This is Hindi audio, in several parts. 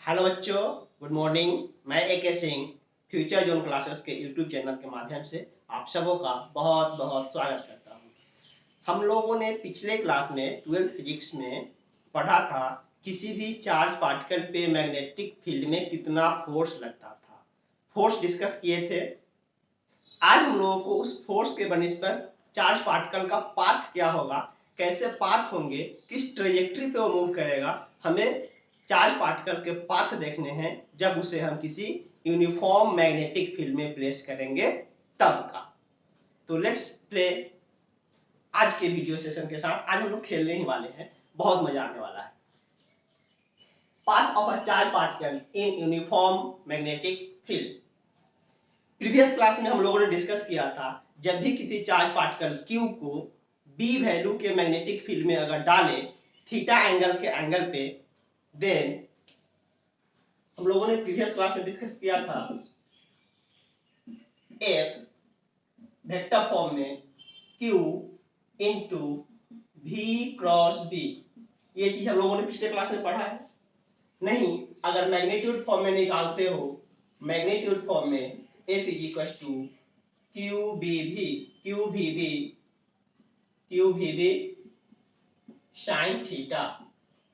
हेलो बच्चों, गुड मॉर्निंग। मैं AK Singh future zone classes के यूट्यूब चैनल के माध्यम से आप सबों का बहुत बहुत स्वागत करता हूं। हम लोगों ने पिछले क्लास में 12th फिजिक्स में पढ़ा था किसी भी चार्ज पार्टिकल पे मैग्नेटिक फील्ड में कितना फोर्स लगता था। फोर्स डिस्कस किए थे। आज हम लोगों को उस फोर्स के बनिस्पत चार्ज पार्टिकल का पाथ क्या होगा, कैसे पाथ होंगे, किस ट्रेजेक्ट्री पे वो मूव करेगा, हमें चार्ज पार्टिकल के पाथ देखने हैं जब उसे हम किसी यूनिफॉर्म मैग्नेटिक फील्ड में प्लेस करेंगे तब का। तो लेट्स प्ले। आज के वीडियो सेशन के साथ आज हम लोग खेलने ही वाले हैं, बहुत मजा आने वाला है। Path of a charge particle in uniform magnetic field. Previous class में हम लोगों ने डिस्कस किया था जब भी किसी चार्ज पार्टिकल Q को B वैल्यू के मैग्नेटिक फील्ड में अगर डाले थीटा एंगल के एंगल पे, देन हम लोगों ने प्रीवियस क्लास में डिस्कस किया था F वेक्टर फॉर्म में Q into V cross B। ये चीज हम लोगों ने पिछले क्लास में पढ़ा है। नहीं, अगर मैग्नीट्यूड फॉर्म में निकालते हो, मैग्नीट्यूड फॉर्म में F is equal to QVB sin theta,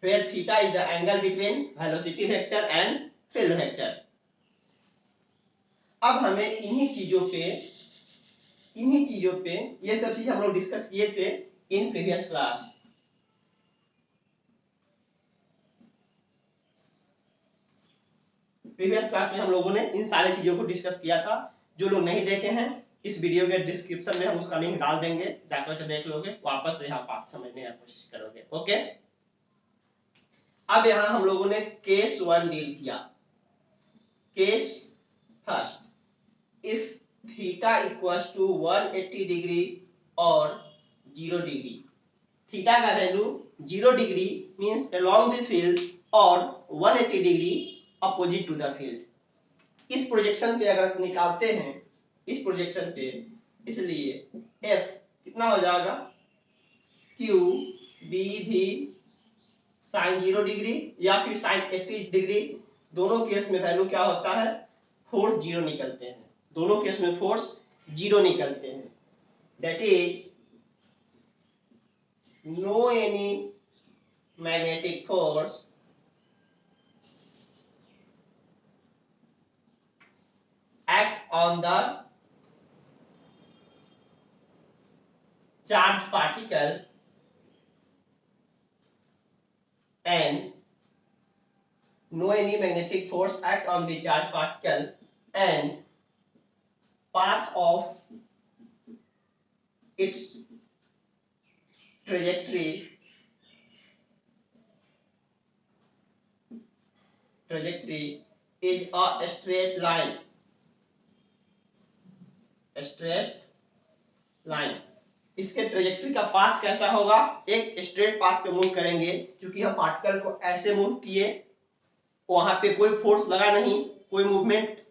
where theta is the angle between velocity vector and field vector। अब हमें इन्हीं चीजों पे ये सब चीज हम लोग डिस्कस किए थे इन प्रीवियस क्लास। में हम लोगों ने इन सारे चीजों को डिस्कस किया था। जो लोग नहीं देखे हैं, इस वीडियो के डिस्क्रिप्शन में हम उसका लिंक डाल देंगे, जाकर के देख लोगे, वापस से आप समझने की कोशिश करोगे। ओके, अब यहां हम लोगों ने केस 1 डील किया। Case first, if theta equals to 180 degree और 0 डिग्री। थीटा का value 0 degree means along the field और 180 degree opposite to the field. इस प्रोजेक्शन पे अगर निकालते हैं, इस प्रोजेक्शन पे, इसलिए F कितना हो जाएगा, Q B भी साइन 0 डिग्री या फिर साइन 80 डिग्री। दोनों केस में वैल्यू क्या होता है, फोर्स 0 निकलते हैं। दोनों केस में फोर्स 0 निकलते हैं। That is no any magnetic force act on the charged particle and no any magnetic force act on the charged particle and path of its trajectory is a straight line। इसके ट्रेजेक्ट्री का पाथ कैसा होगा, एक स्ट्रेट पाथ पे मूव करेंगे। क्योंकि हम पार्टिकल को ऐसे मूव किए, वहां पे कोई फोर्स लगा नहीं, कोई मूवमेंट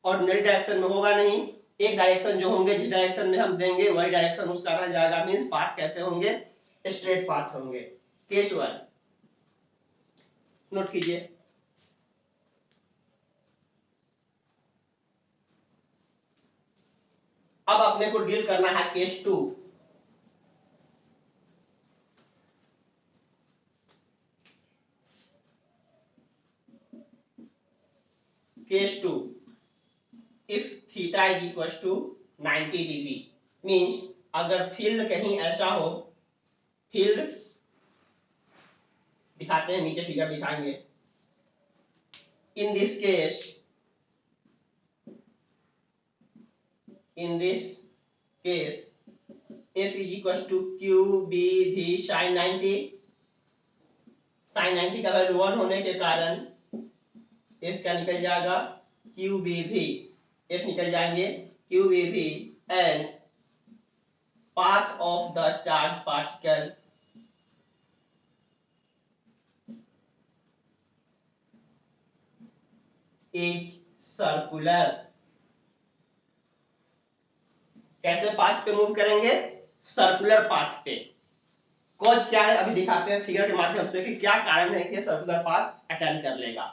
ऑर्डिनरी डायरेक्शन में होगा नहीं। एक डायरेक्शन जो होंगे, जिस डायरेक्शन में हम देंगे वही डायरेक्शन उसका रह जाएगा। मींस पाथ कैसे होंगे, स्ट्रेट पाथ होंगे। केस 1 नोट कीजिए। अब अपने को डील करना है case 2। Case 2, if theta is equal to 90 degree means अगर फील्ड कहीं ऐसा हो, फील्ड दिखाते हैं, नीचे फिगर दिखाएंगे। In this case F is equal to QBV sin 90। sin 90 का वैल्यू 1 होने के कारण F क्या निकल जाएगा, QBV। F निकल जाएंगे QBV and path of the charged particle is circular। कैसे पाथ पे मूव करेंगे, सर्कुलर पाथ पे। कॉज क्या है अभी दिखाते हैं फिगर के माध्यम से कि क्या कारण है कि सर्कुलर पाथ अटेंड कर लेगा।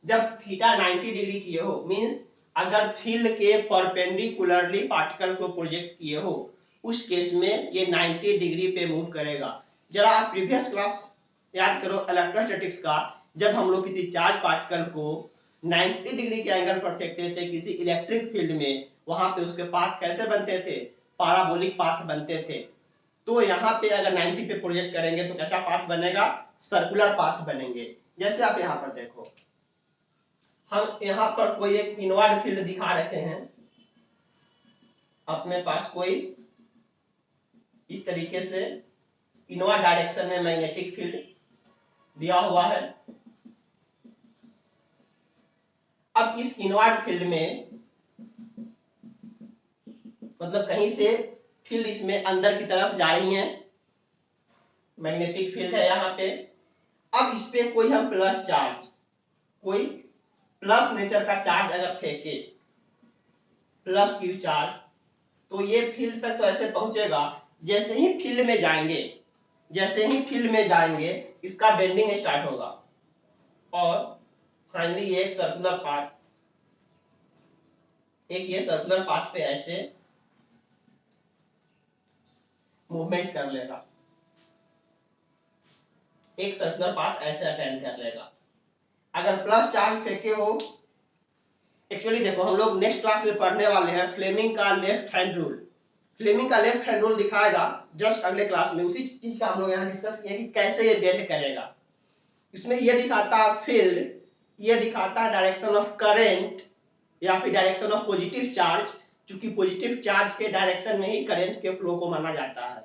जब थीटा 90 डिग्री किए हो, मींस अगर फील्ड के परपेंडिकुलरली पार्टिकल को प्रोजेक्ट किए हो, उस केस में ये 90 डिग्री पे मूव करेगा। जरा आप प्रीवियस क्लास याद करो इलेक्ट्रोस्टैटिक्स का, जब हम लोग किसी चार्ज पार्टिकल को 90 डिग्री के एंगल पर फेंकते थे किसी इलेक्ट्रिक फील्ड में, वहां पे उसके पाथ कैसे बनते थे, पैराबोलिक पाथ बनते थे। तो यहाँ पे अगर 90 पे प्रोजेक्ट करेंगे तो कैसा पाथ बनेगा, सर्कुलर पाथ बनेंगे। जैसे आप यहाँ पर देखो, हम यहाँ पर कोई एक इनवर्ड फील्ड दिखा रखे हैं, अपने पास कोई इस तरीके से इनवर्ड डायरेक्शन में मैग्नेटिक फील्ड दिया हुआ है। अब इस इनवर्ड फील्ड में मतलब कहीं से फील्ड इसमें अंदर की तरफ जा रही है, मैग्नेटिक फील्ड है यहाँ पे। अब इस पे कोई हम प्लस चार्ज, कोई प्लस नेचर का चार्ज अगर फेंके, प्लस क्यू चार्ज, तो ये फील्ड तक तो ऐसे पहुंचेगा, जैसे ही फील्ड में जाएंगे, जैसे ही फील्ड में जाएंगे इसका बेंडिंग स्टार्ट होगा और फाइनली ये एक सर्कुलर पाथ, एक ये सर्कुलर पाथ पे ऐसे मूवमेंट कर लेगा, एक सर्कुलर पाथ ऐसे अटेंड कर लेगा। अगर प्लस चार्ज फेंके हो, एक्चुअली देखो हम लोग नेक्स्ट क्लास में पढ़ने वाले हैं फ्लेमिंग का लेफ्ट हैंड रूल। फ्लेमिंग का लेफ्ट हैंड रूल दिखाएगा जस्ट अगले क्लास में, उसी चीज का हम लोग यहाँ डिस्कस किए कि कैसे ये बेंड करेगा। इसमें ये दिखाता है फील्ड, ये दिखाता है डायरेक्शन ऑफ करंट या फिर डायरेक्शन ऑफ पॉजिटिव चार्ज, क्योंकि पॉजिटिव चार्ज के डायरेक्शन में ही करंट के फ्लो को माना जाता है।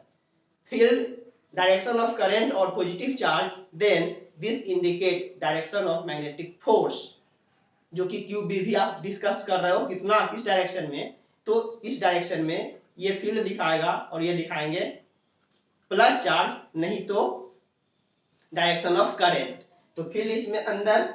फील्ड, डायरेक्शन ऑफ करंट और positive charge, then this indicate direction of magnetic force, जो कि क्यूबी भी आप डिस्कस कर रहे हो कितना, किस डायरेक्शन में, तो इस डायरेक्शन में ये फील्ड दिखाएगा और ये दिखाएंगे प्लस चार्ज, नहीं तो डायरेक्शन ऑफ करंट। तो फील्ड इसमें अंदर,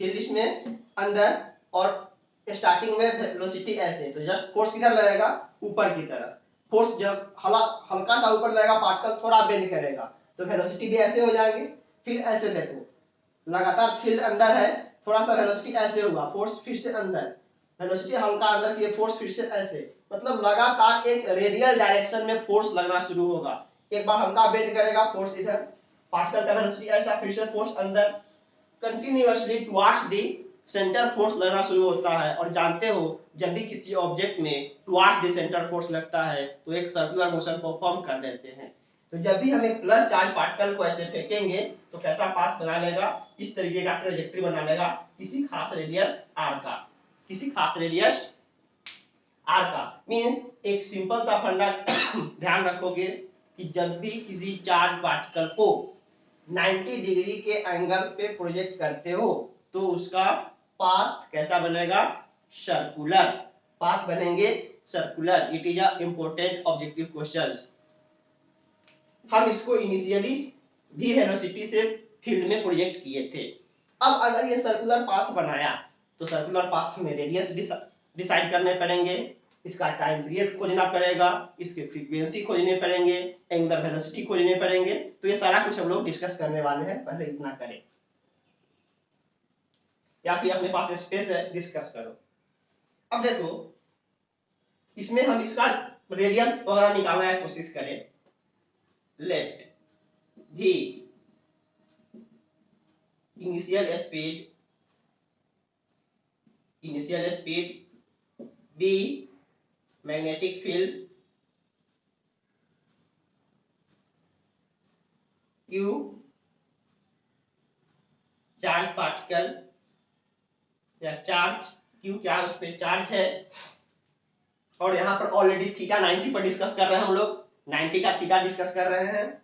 फील्ड इसमें अंदर और स्टार्टिंग में वेलोसिटी ऐसे, तो जस्ट फोर्स किधर लगेगा, ऊपर की तरफ। फोर्स जब हल्का सा ऊपर लगेगा, पार्टिकल थोड़ा बेंड करेगा तो वेलोसिटी भी ऐसे हो जाएगी। फिर ऐसे देखो, लगातार फील्ड अंदर है, थोड़ा सा वेलोसिटी ऐसे हुआ, फोर्स फिर से अंदर, वेलोसिटी हल्का अंदर की, फोर्स फिर से ऐसे, मतलब लगातार एक रेडियल डायरेक्शन में फोर्स लगना शुरू होगा। एक बार हल्का बेंड करेगा, फोर्स इधर, पार्टिकल का वेलोसिटी ऐसा, फिर से फोर्स अंदर, continuously towards the centre force लगना शुरू होता है। और जानते हो जब भी किसी ऑब्जेक्ट में टुवर्ड्स द सेंटर फोर्स लगता है तो एक सर्कुलर मोशन परफॉर्म कर देते हैं। तो जब भी हम एक प्लस चार्ज पार्टिकल को ऐसे फेंकेंगे तो कैसा पाथ बना लेगा, इस तरीके का ट्रैजेक्टरी बना लेगा, किसी खास रेडियस आर का, किसी खास रेडियस आर का। मींस एक सिंपल सा फंडा ध्यान रखोगे कि जब भी किसी चार्ज पार्टिकल को 90 डिग्री के एंगल पे प्रोजेक्ट करते हो तो उसका पाथ कैसा बनेगा, सर्कुलर पाथ बनेंगे, circular. It is a important objective questions. हम इसको इनिशियली भी वेलोसिटी से फील्ड में प्रोजेक्ट किए थे। अब अगर ये सर्कुलर पाथ बनाया तो सर्कुलर पाथ में रेडियस डिसाइड करने पड़ेंगे, इसका टाइम पीरियड खोजना पड़ेगा, इसके फ्रीक्वेंसी खोजने पड़ेंगे, एंगुलर वेलोसिटी खोजने पड़ेंगे। तो ये सारा कुछ हम लोग डिस्कस करने वाले हैं, पहले इतना करें या फिर अपने पास स्पेस है डिस्कस करो। अब देखो इसमें हम इसका रेडियस वगैरह निकालने की कोशिश करें। Let v initial speed b magnetic field q charge particle या चार्ज q, क्या उस पे चार्ज है, और यहाँ पर ऑलरेडी थीटा 90 पर डिस्कस कर रहे हैं हम लोग, 90 का थीटा डिस्कस कर रहे हैं।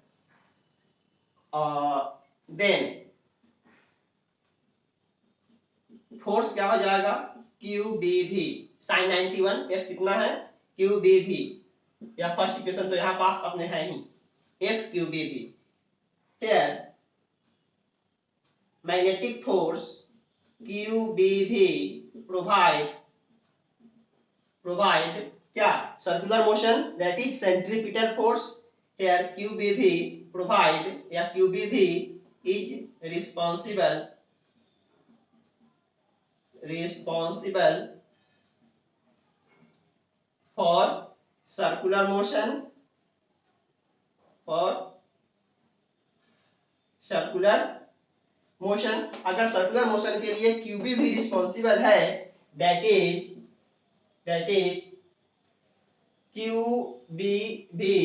देन फोर्स क्या हो जाएगा, QBV sin 91, F कितना है, QBV, या फर्स्ट इक्वेशन तो यहाँ पास अपने है ही, FQBV। Here magnetic force QBV provide क्या, circular motion, that is centripetal force। Here QBV provide या QBV is responsible responsible for circular motion, for circular motion. अगर सर्कुलर मोशन के लिए क्यूबी भी रिस्पॉन्सिबल है, दैट इज क्यू बी भी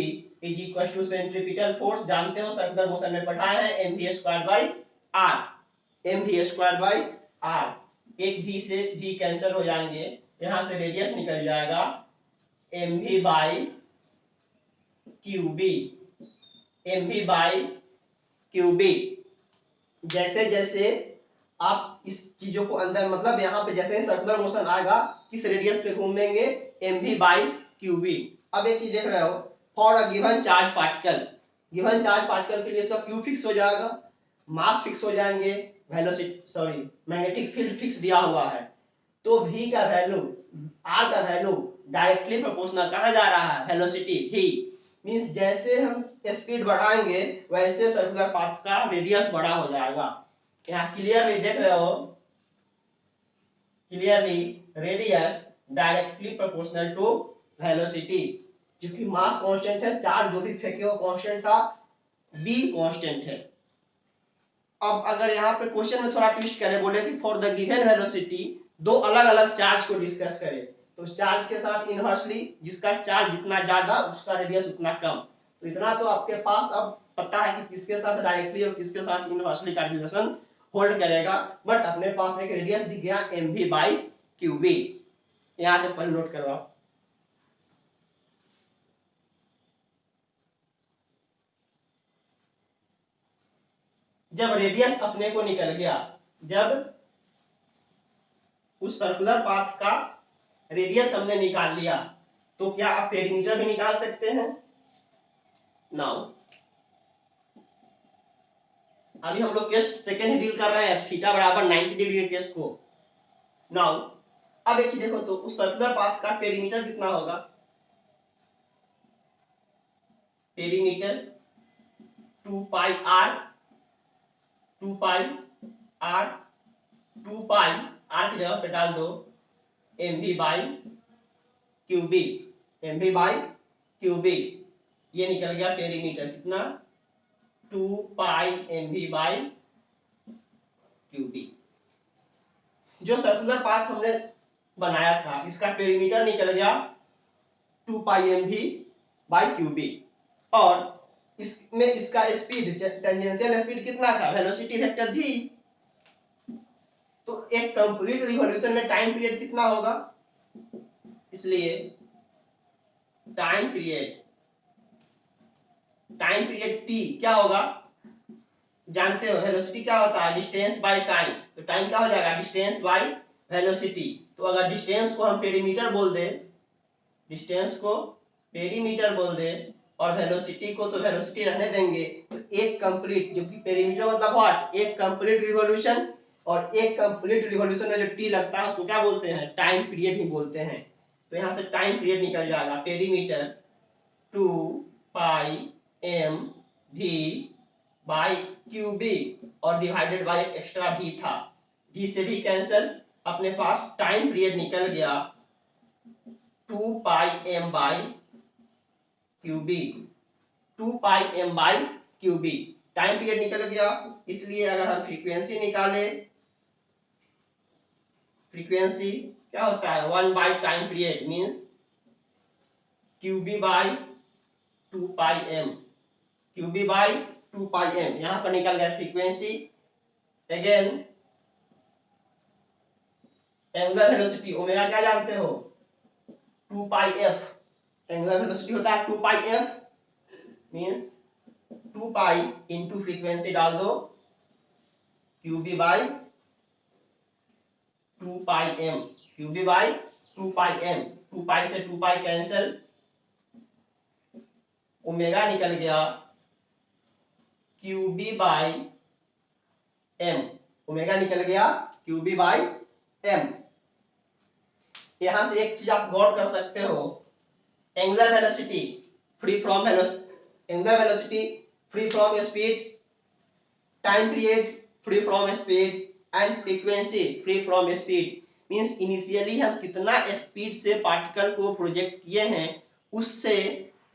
is equal to centripetal force. जानते हो सर्कुलर मोशन में पढ़ाया है, M V square by R. M V square by R. एक भी से भी कैंसिल हो जाएंगे, यहां से रेडियस निकल जाएगा M V by Q B, M V by Q B. जैसे जैसे आप इस चीजों को अंदर, मतलब यहाँ पे जैसे सर्कुलर मोशन आएगा, किस रेडियस पे घूमेंगे, एम वी बाई क्यूबी। अब एक चीज देख रहे हो, for a given charge particle, given charge particle के लिए सब क्यू फिक्स हो जाएगा, मास फिक्स हो जाएंगे, वेलोसिटी मैग्नेटिक फील्ड फिक्स दिया हुआ है, तो v का वैल्यू, r का वैल्यू डायरेक्टली प्रोपोर्शनल कहाँ जा रहा है, वेलोसिटी v। मींस जैसे हम स्पीड बढ़ाएंगे वैसे सर्कुलर पाथ का रेडियस बड़ा हो जाएगा। यहाँ क्लियरली देख रहे हो, clearly radius directly proportional to velocity. क्योंकि मास कांस्टेंट है, चार्ज जो भी फेंके वो कांस्टेंट था, b कांस्टेंट है। अब अगर यहाँ पे क्वेश्चन में थोड़ा ट्विस्ट करें, बोले कि फॉर द गिवन वेलोसिटी, दो अलग अलग चार्ज को डिस्कस करें, तो चार्ज के साथ इनवर्सली, जिसका चार्ज जितना ज्यादा उसका रेडियस उतना कम। तो इतना तो आपके पास अब पता है कि किसके साथ डायरेक्टली और किसके साथ इनवर्सली का रिलेशन होल्ड करेगा। बट अपने पास एक रेडियस दिख गया एम वी बाई क्यूबी, यहाँ से पहले नोट करवाओ। जब रेडियस अपने को निकल गया, जब उस सर्कुलर पाथ का रेडियस हमने निकाल लिया, तो क्या आप पेरीमीटर भी निकाल सकते हैं। नाउ अभी हम लोग केस सेकेंड ही डील कर रहे हैं, थीटा बराबर 90 डिग्री के केस को। नाउ अब एक चीज देखो, तो उस सर्कुलर पाथ का पेरीमीटर कितना होगा, perimeter 2 pi R, 2 pi R, 2 pi R की जगह पे डाल दो M V by Q B, M V by Q B. ये निकल गया पेरीमीटर कितना, 2 pi M V by Q B. जो सर्कुलर पाथ हमने बनाया था, इसका पेरीमीटर निकल गया 2 pi M V by Q B. और इसमें इसका स्पीड, टेंजेंशियल स्पीड कितना था, वेलोसिटी वेक्टर भी। तो एक कंप्लीट रिवॉल्यूशन में टाइम पीरियड कितना होगा, इसलिए टाइम पीरियड t क्या होगा, जानते हो वेलोसिटी क्या होता है, डिस्टेंस बाय टाइम। तो टाइम क्या हो जाएगा, डिस्टेंस बाय वेलोसिटी। तो अगर डिस्टेंस को हम पेरीमीटर बोल दे, डिस्टेंस को पेरीमीटर बोल दे, और वेलोसिटी को तो वेलोसिटी रहने देंगे, तो एक कंप्लीट, जो कि पेरीमीटर मतलब व्हाट, एक कंप्लीट रिवॉल्यूशन, और एक कंप्लीट रिवॉल्यूशन में जो टी लगता है उसको क्या बोलते हैं, टाइम पीरियड ही बोलते हैं। तो यहां से टाइम पीरियड निकल जाएगा perimeter 2 pi M V by Q B, और डिवाइडेड बाई एक्स्ट्रा भी था, भी से भी कैंसिल, अपने पास टाइम पीरियड निकल गया 2 pi m by qB, 2 pi m by qB time period निकल गया। इसलिए अगर हम फ्रीक्वेंसी निकाले, फ्रीक्वेंसी क्या होता है, 1 by time period, means Q B by 2 pi M, QB by 2 pi M, यहां पर निकल गया frequency. Again angular velocity omega क्या जानते हो, 2 पाई एफ, एंगुलर वेलोसिटी होता है 2 pi f, means 2 pi into frequency डाल दो, qB by 2 pi M, QB by 2 pi m, 2 pi से 2 पाई कैंसिल, ओमेगा निकल गया क्यूबी बाई एम, ओमेगा निकल गया क्यूबी बाई एम। यहां से एक चीज आप गौर कर सकते हो, angular velocity free from angular velocity free from speed, time period free from speed, and frequency free from speed. Means initially हम कितना स्पीड से पार्टिकल को प्रोजेक्ट किए हैं उससे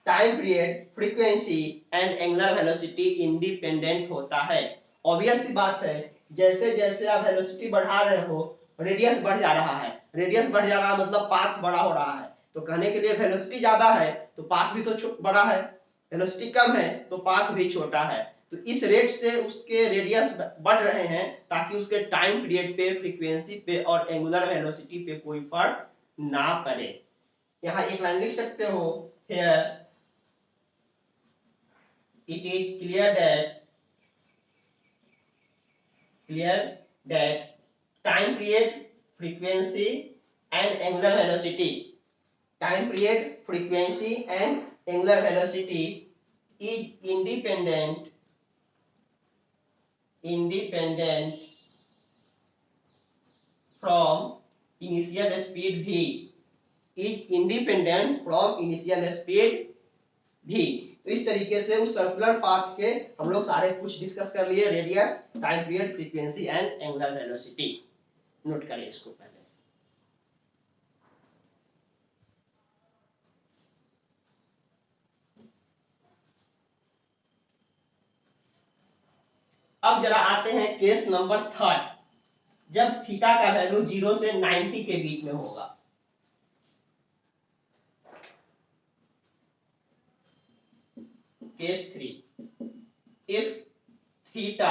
time period, frequency and angular velocity independent होता है। ऑब्वियस सी बात है, जैसे जैसे आप वेलोसिटी बढ़ा रहे हो रेडियस बढ़ जा रहा है, रेडियस बढ़ जा रहा है मतलब पाथ बड़ा हो रहा है। तो कहने के लिए वेलोसिटी ज्यादा है तो पाथ भी तो बड़ा है, वेलोसिटी कम है तो पाथ भी छोटा है। तो इस रेट से उसके रेडियस बढ़ रहे हैं ताकि उसके टाइम पीरियड पे, फ्रीक्वेंसी पे और एंगुलर वेलोसिटी पे कोई फर्क ना पड़े। यहाँ एक लाइन लिख सकते हो, here it is clear that time period, frequency and angular velocity, time period, frequency and angular velocity is independent from initial speed v, is independent from initial speed v। तो इस तरीके से उस सर्कुलर पाथ के हम लोग सारे कुछ डिस्कस कर लिए, radius, time period, frequency and angular velocity. Note करिए इसको पहले। अब जरा आते हैं केस नंबर 3, जब थीटा का वैल्यू 0 से 90 के बीच में होगा। Case 3, if theta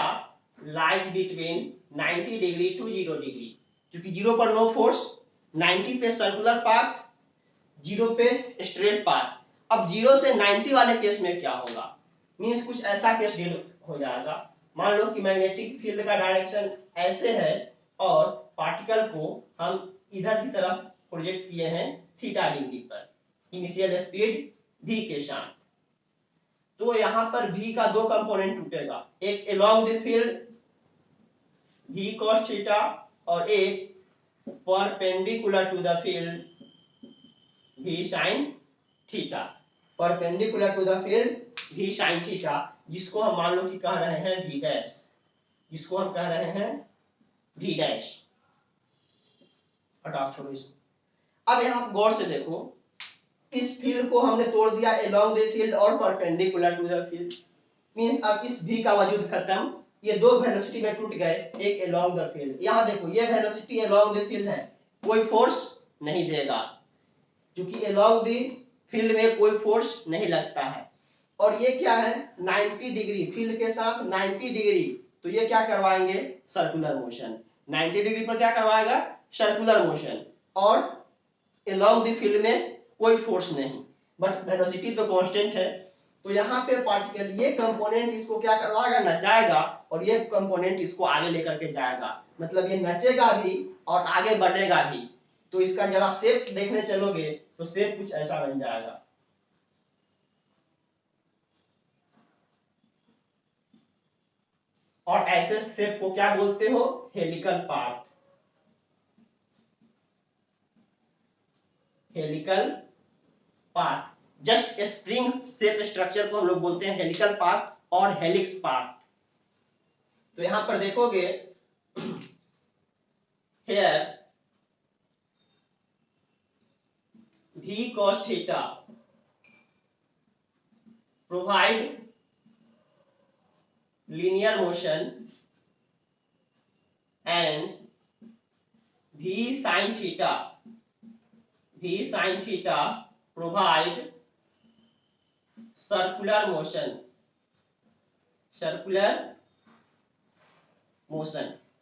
lies between 90 degree to 0 degree, क्योंकि 0 पर नो फोर्स, 90 पे सर्कुलर पाथ, 0 पे स्ट्रेट पाथ। अब 0 से 90 वाले केस में क्या होगा, मींस कुछ ऐसा केस डील हो जाएगा। मान लो कि मैग्नेटिक फील्ड का डायरेक्शन ऐसे है और पार्टिकल को हम इधर की तरफ प्रोजेक्ट किए हैं थीटा डिग्री पर, इनिशियल स्पीड v के साथ। तो यहां पर v का दो कंपोनेंट टूटेगा, एक along the field v cos theta और एक perpendicular to the field v sin theta, perpendicular to the field v sin theta, जिसको हम मान लो कि कह रहे हैं v डैश, जिसको हम कह रहे हैं v डैश। हटाओ, छोड़ो इसको। अब यहां गौर से देखो, इस फील्ड को हमने तोड़ दिया अलोंग द फील्ड और perpendicular to the field, means अब इस v का वजूद खत्म, ये दो वेलोसिटी में टूट गए, एक अलोंग द फील्ड। यहां देखो ये वेलोसिटी अलोंग द फील्ड है, कोई फोर्स नहीं देगा क्योंकि अलोंग द फील्ड में कोई फोर्स नहीं लगता है। और ये क्या है 90 डिग्री, फील्ड के साथ 90 डिग्री, तो ये क्या करवाएंगे सर्कुलर मोशन, 90 डिग्री पर क्या करवाएगा सर्कुलर मोशन, और अलोंग द फील्ड में कोई फोर्स नहीं, बट वेलोसिटी तो कांस्टेंट है। तो यहाँ पे पार्टिकल ये कंपोनेंट इसको क्या करवाएगा नचाएगा, और ये कंपोनेंट इसको आगे लेकर के जाएगा, मतलब ये नचेगा भी और आगे बढ़ेगा भी। तो इसका जरा शेप देखने चलोगे तो शेप कुछ ऐसा बन जाएगा। और ऐसे शेप को क्या बोलते हो helical path, helical path. Just spring shape structure को हम लोग बोलते हैं हेलिकल पाथ और हेलिक्स पाथ। तो यहां पर देखोगे here v cos theta provide linear motion and v sin theta provide circular motion,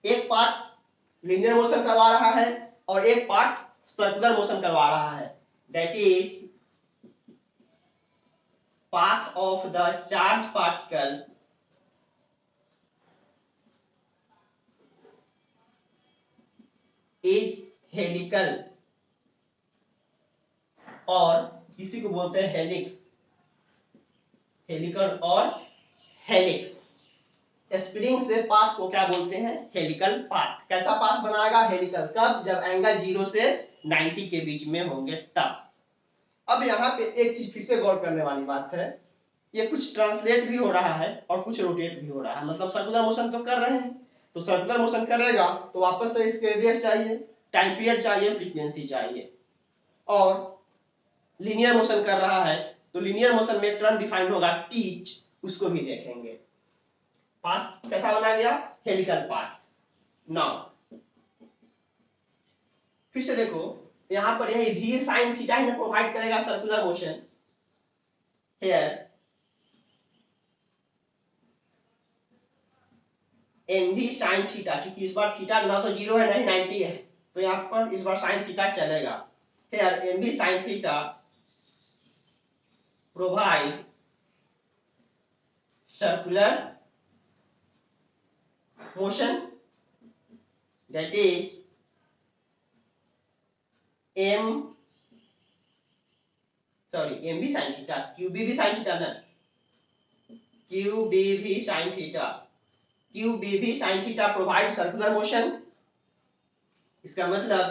एक पार्ट लिनियर मोशन करवा रहा है और एक पार्ट सर्कुलर मोशन करवा रहा है। That is path of the charged particle is helical, और इसी को बोलते हैं हेलिक्स, हेलिकल और हेलिक्स। स्प्रिंग से पाथ को क्या बोलते हैं हेलिकल पाथ। कैसा पाथ बनाएगा हेलिकल, कब जब एंगल 0 से 90 के बीच में होंगे तब। अब यहाँ पे एक चीज फिर से गौर करने वाली बात है, ये कुछ ट्रांसलेट भी हो रहा है और कुछ रोटेट भी हो रहा है, मतलब सर्कुलर मोशन तो कर रहे हैं, तो सर्कुलर मोशन करेगा तो वापस से इसके रेडियस चाहिए, टाइम पीरियड चाहिए, फ्रीक्वेंसी चाहिए। और लीनियर मोशन कर रहा है तो लीनियर मोशन में टर्म डिफाइंड होगा टीच, उसको भी देखेंगे। पाथ कैसा बना गया, हेलिकल पाथ। नाउ फिर से देखो, यहां पर यही v sin थीटा ही प्रोवाइड करेगा circular motion. Here mv sin theta, क्योंकि इस बार थीटा ना तो 0 है ना ही 90 है, तो यहां पर इस बार sin थीटा चलेगा। Here mv sin theta provide circular motion, that is mv sin theta, qbv sin theta ना, qbv sin theta, qbv sin theta provide circular motion. इसका मतलब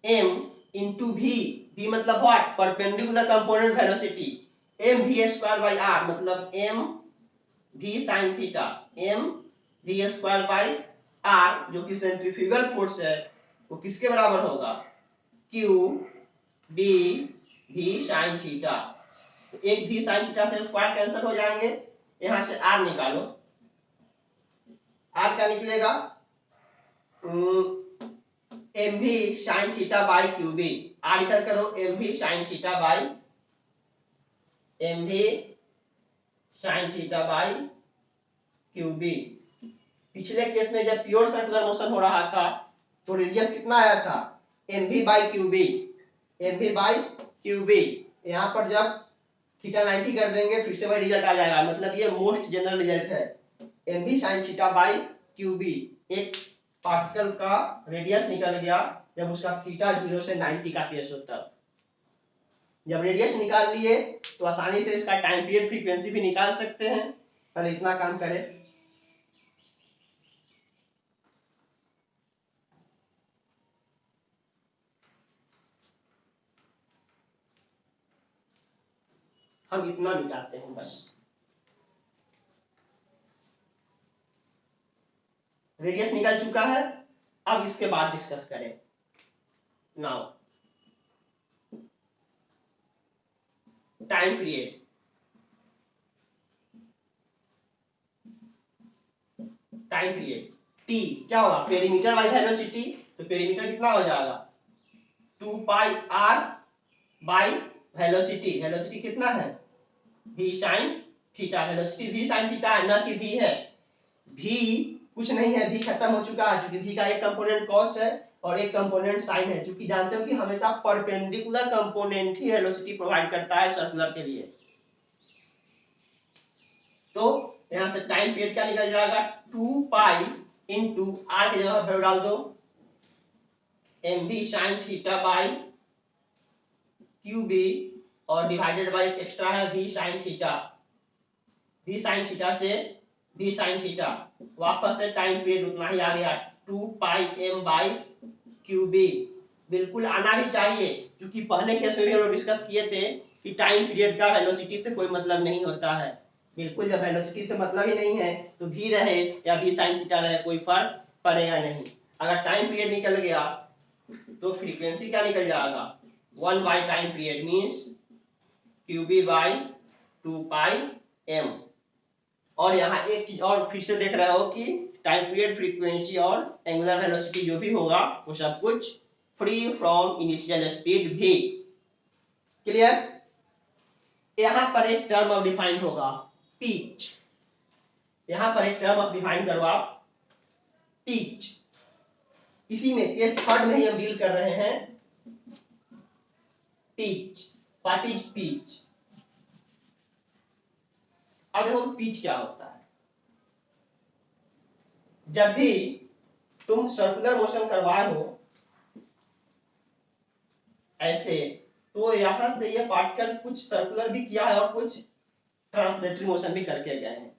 m इंटू v, v मतलब what, perpendicular component velocity, m v square by r, मतलब m v sin theta, m v square by r, जो कि सेंट्रीफ्यूगल फोर्स है, वो किसके बराबर होगा, q b v sin theta. तो एक v sin थीटा से स्क्वायर कैंसिल हो जाएंगे, यहां से r निकालो, r क्या निकलेगा, M V sine theta by Q B, R इधर करो, M V sine theta by Q B. पिछले केस में जब प्योर सर्कुलर मोशन हो रहा था तो रेडियस कितना आया था, M V by Q B, M V by Q B. यहाँ पर जब थीटा 90 कर देंगे फिर से वही रिजल्ट आ जाएगा, मतलब ये मोस्ट जनरल रिजल्ट है, M V sine theta by Q B. एक पार्टिकल का रेडियस निकल गया जब उसका थीटा 0 से 90 का केस होता है। जब रेडियस निकाल लिए तो आसानी से इसका टाइम पीरियड फ्रीक्वेंसी भी निकाल सकते हैं। पहले इतना काम करें, हम इतना मिटाते हैं बस। रेडियस निकल चुका है, अब इसके बाद डिस्कस करें। Now time period, time period t क्या होगा, पेरीमीटर बाई वेलोसिटी, तो पेरीमीटर कितना हो जाएगा 2 पाई r बाई वेलोसिटी, वेलोसिटी कितना है v sin theta, velocity v sin theta है ना कि v है, v कुछ नहीं है, v खत्म हो चुका है, क्योंकि v का एक कंपोनेंट cos है और एक कंपोनेंट sin है, क्योंकि जानते हो कि हमेशा परपेंडिकुलर कंपोनेंट ही वेलोसिटी प्रोवाइड करता है सर्कुलर के लिए। तो यहां से टाइम पीरियड क्या निकल जाएगा, 2 पाई इंटू आर की जगह वैल्यू डाल दो, M V sine theta by Q B, और डिवाइडेड बाई एक्स्ट्रा है v sine theta, v sine theta से v साइन थीटा, वापस से टाइम पीरियड उतना ही आ गया 2 pi m by Q B. बिल्कुल आना ही चाहिए, क्योंकि पहले केस में भी हम लोग डिस्कस किए थे कि टाइम पीरियड का वेलोसिटी से कोई मतलब नहीं होता है। बिल्कुल, जब वेलोसिटी से मतलब ही नहीं है तो v रहे या v sin थीटा रहे कोई फर्क पड़ेगा नहीं। अगर टाइम पीरियड निकल गया तो फ्रीक्वेंसी क्या निकल जाएगा, 1 by time period means Q B by 2 pi m। और यहाँ एक चीज और फिर से देख रहे हो कि टाइम पीरियड, फ्रीक्वेंसी और एंगुलर वेलोसिटी जो भी होगा वो सब कुछ free from initial speed v। Clear. यहाँ पर एक टर्म अब डिफाइन होगा पिच, यहाँ पर एक टर्म अब डिफाइन करो आप पिच। इसी में केस थर्ड में ही हम डील कर रहे हैं पिच। व्हाट इज पिच, अब देखो पिच क्या होता है। जब भी तुम सर्कुलर मोशन करवाए हो ऐसे, तो यहां से ये पार्टिकल कुछ सर्कुलर भी किया है और कुछ ट्रांसलेटरी मोशन भी करके गए हैं।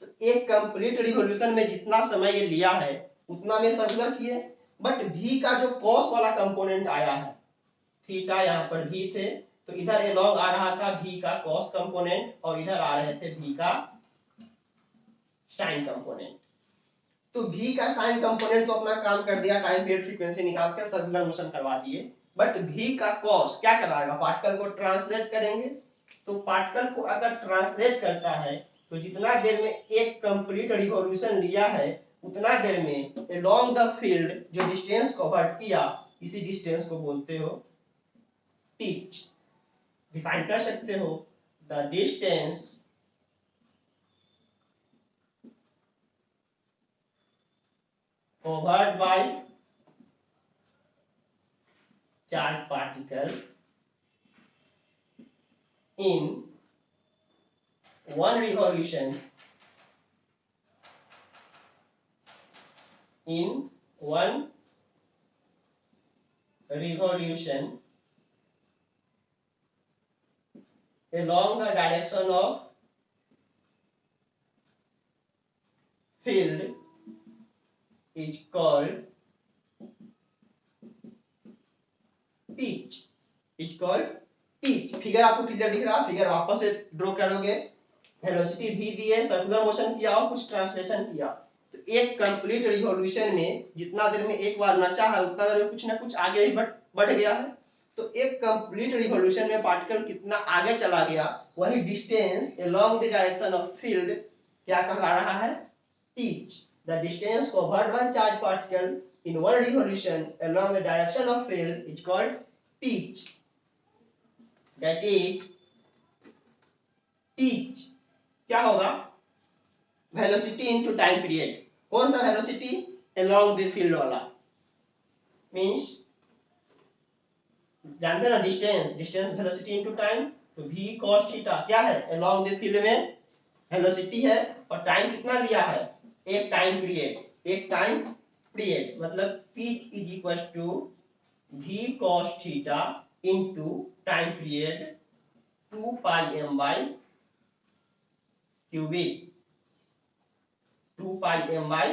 तो एक कंप्लीट रिवॉल्यूशन में जितना समय ये लिया है उतना में सर्कुलर किए, बट v का जो कॉस वाला कंपोनेंट आया है, थीटा यहाँ पर v थे तो इधर ये लॉग आ रहा था v का कॉस कंपोनेंट और इधर आ रहे थे v का साइन कंपोनेंट। तो v का साइन कंपोनेंट तो अपना काम कर दिया, टाइम पीरियड फ्रीक्वेंसी निकाल के सर्कुलर मोशन करवा दिए, बट v का कॉस क्या कराएगा, पार्टिकल को ट्रांसलेट करेंगे। तो पार्टिकल को अगर ट्रांसलेट करता है तो जितना देर में एक कंप्लीट रिवॉल्यूशन लिया है उतना देर में अलोंग द फील्ड जो डिस्टेंस कवर किया, इसी डिस्टेंस को बोलते हो पिच। डिफाइन कर सकते हो the distance covered by charged particle in one revolution along the direction of field is called pitch, is called pitch। Figure आपको क्लियर दिख रहा, फिगर वापस से ड्रॉ करोगे, वेलोसिटी v दिए, सर्कुलर मोशन किया और कुछ ट्रांसलेशन किया, तो एक कंप्लीट रिवॉल्यूशन में जितना देर में एक बार नचा है उतना देर में कुछ ना कुछ आगे ही बढ़ गया है। तो एक कंप्लीट रिवॉल्यूशन में पार्टिकल कितना आगे चला गया, वही distance along the direction of field क्या कहला रहा है, pitch। The distance covered by charged particle in one revolution along the direction of field is called pitch। That is pitch क्या होगा, वेलोसिटी इनटू टाइम पीरियड। कौन सा वेलोसिटी, along the field वाला, मींस जानते ना distance, distance velocity into time, तो v cos थीटा क्या है, along the field में वेलोसिटी है और टाइम कितना लिया है, एक टाइम पीरियड, एक टाइम पीरियड मतलब pitch is equals to v cos theta into time period 2 pi m by qb, 2 pi m by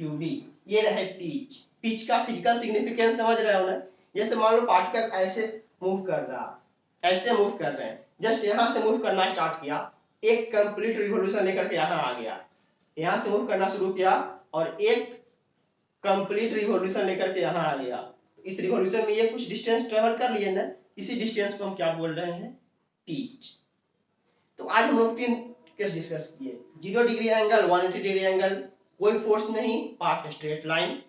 qb, ये रहे pitch। pitch का फिजिकल सिग्निफिकेंस समझ रहे हो ना, जैसे मान लो पार्टिकल ऐसे मूव कर रहा, ऐसे मूव कर रहे हैं, जस्ट यहां से मूव करना स्टार्ट किया, एक कंप्लीट रिवॉल्यूशन लेकर के यहां आ गया, यहां से मूव करना शुरू किया और एक कंप्लीट रिवॉल्यूशन लेकर के यहां आ गया, तो इस रिवॉल्यूशन में ये कुछ डिस्टेंस ट्रेवल कर लिए ना, इसी डिस्टेंस को हम क्या बोल रहे हैं, pitch। तो आज हम लोग 3 केस डिस्कस किए, 0 डिग्री एंगल, 180 डिग्री एंगल, कोई फोर्स नहीं, path straight line,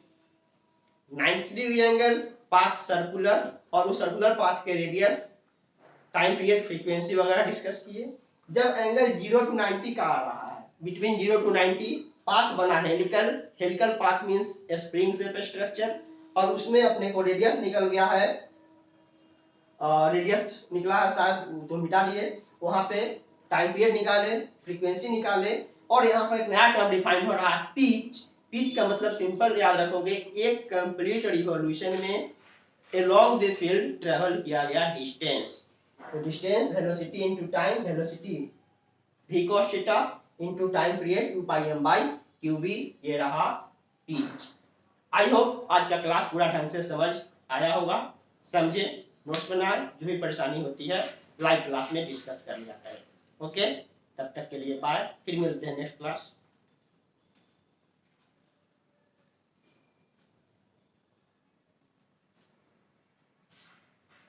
90 degree angle, path circular और उस सर्कुलर पाथ के रेडियस, टाइम पीरियड, फ्रीक्वेंसी वगैरह डिस्कस किए। जब एंगल 0 to 90 का आ रहा है, बिटवीन 0 to 90 पाथ बना helical, helical path means spring shape structure, और उसमें अपने को रेडियस निकल गया है, रेडियस निकला है शायद तो मिटा दिए, वहां पे टाइम पीरियड निकाले, फ्रीक्वेंसी निकाले, और यहाँ पर एक नया टर्म डिफाइन हो रहा है पिच। पिच का मतलब सिंपल याद रखोगे, एक कंप्लीट रिवॉल्यूशन में अलोंग द फील्ड ट्रेवल किया गया डिस्टेंस, तो distance velocity into time, velocity v cos theta into time period 2 pi m by qb, ये रहा पिच। आई होप आज का क्लास पूरा ढंग से समझ आया होगा, समझे, नोट्स बनाए, जो भी परेशानी होती है लाइव क्लास में डिस्कस कर लिया करें। ओके, तब तक के लिए बाय, फिर मिलते हैं नेक्स्ट क्लास।